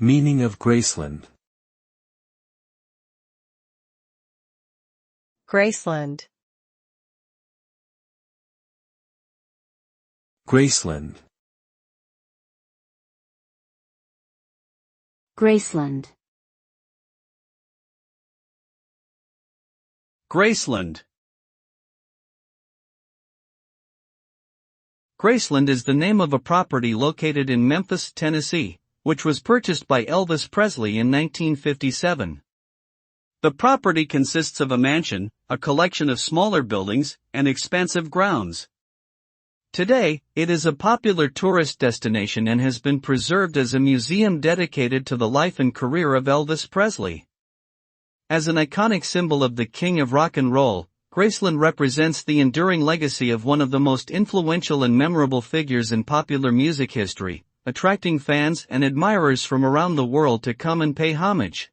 Meaning of Graceland. Graceland. Graceland. Graceland. Graceland. Graceland is the name of a property located in Memphis, Tennessee, which was purchased by Elvis Presley in 1957. The property consists of a mansion, a collection of smaller buildings, and expansive grounds. Today, it is a popular tourist destination and has been preserved as a museum dedicated to the life and career of Elvis Presley. As an iconic symbol of the King of Rock and Roll, Graceland represents the enduring legacy of one of the most influential and memorable figures in popular music history, attracting fans and admirers from around the world to come and pay homage.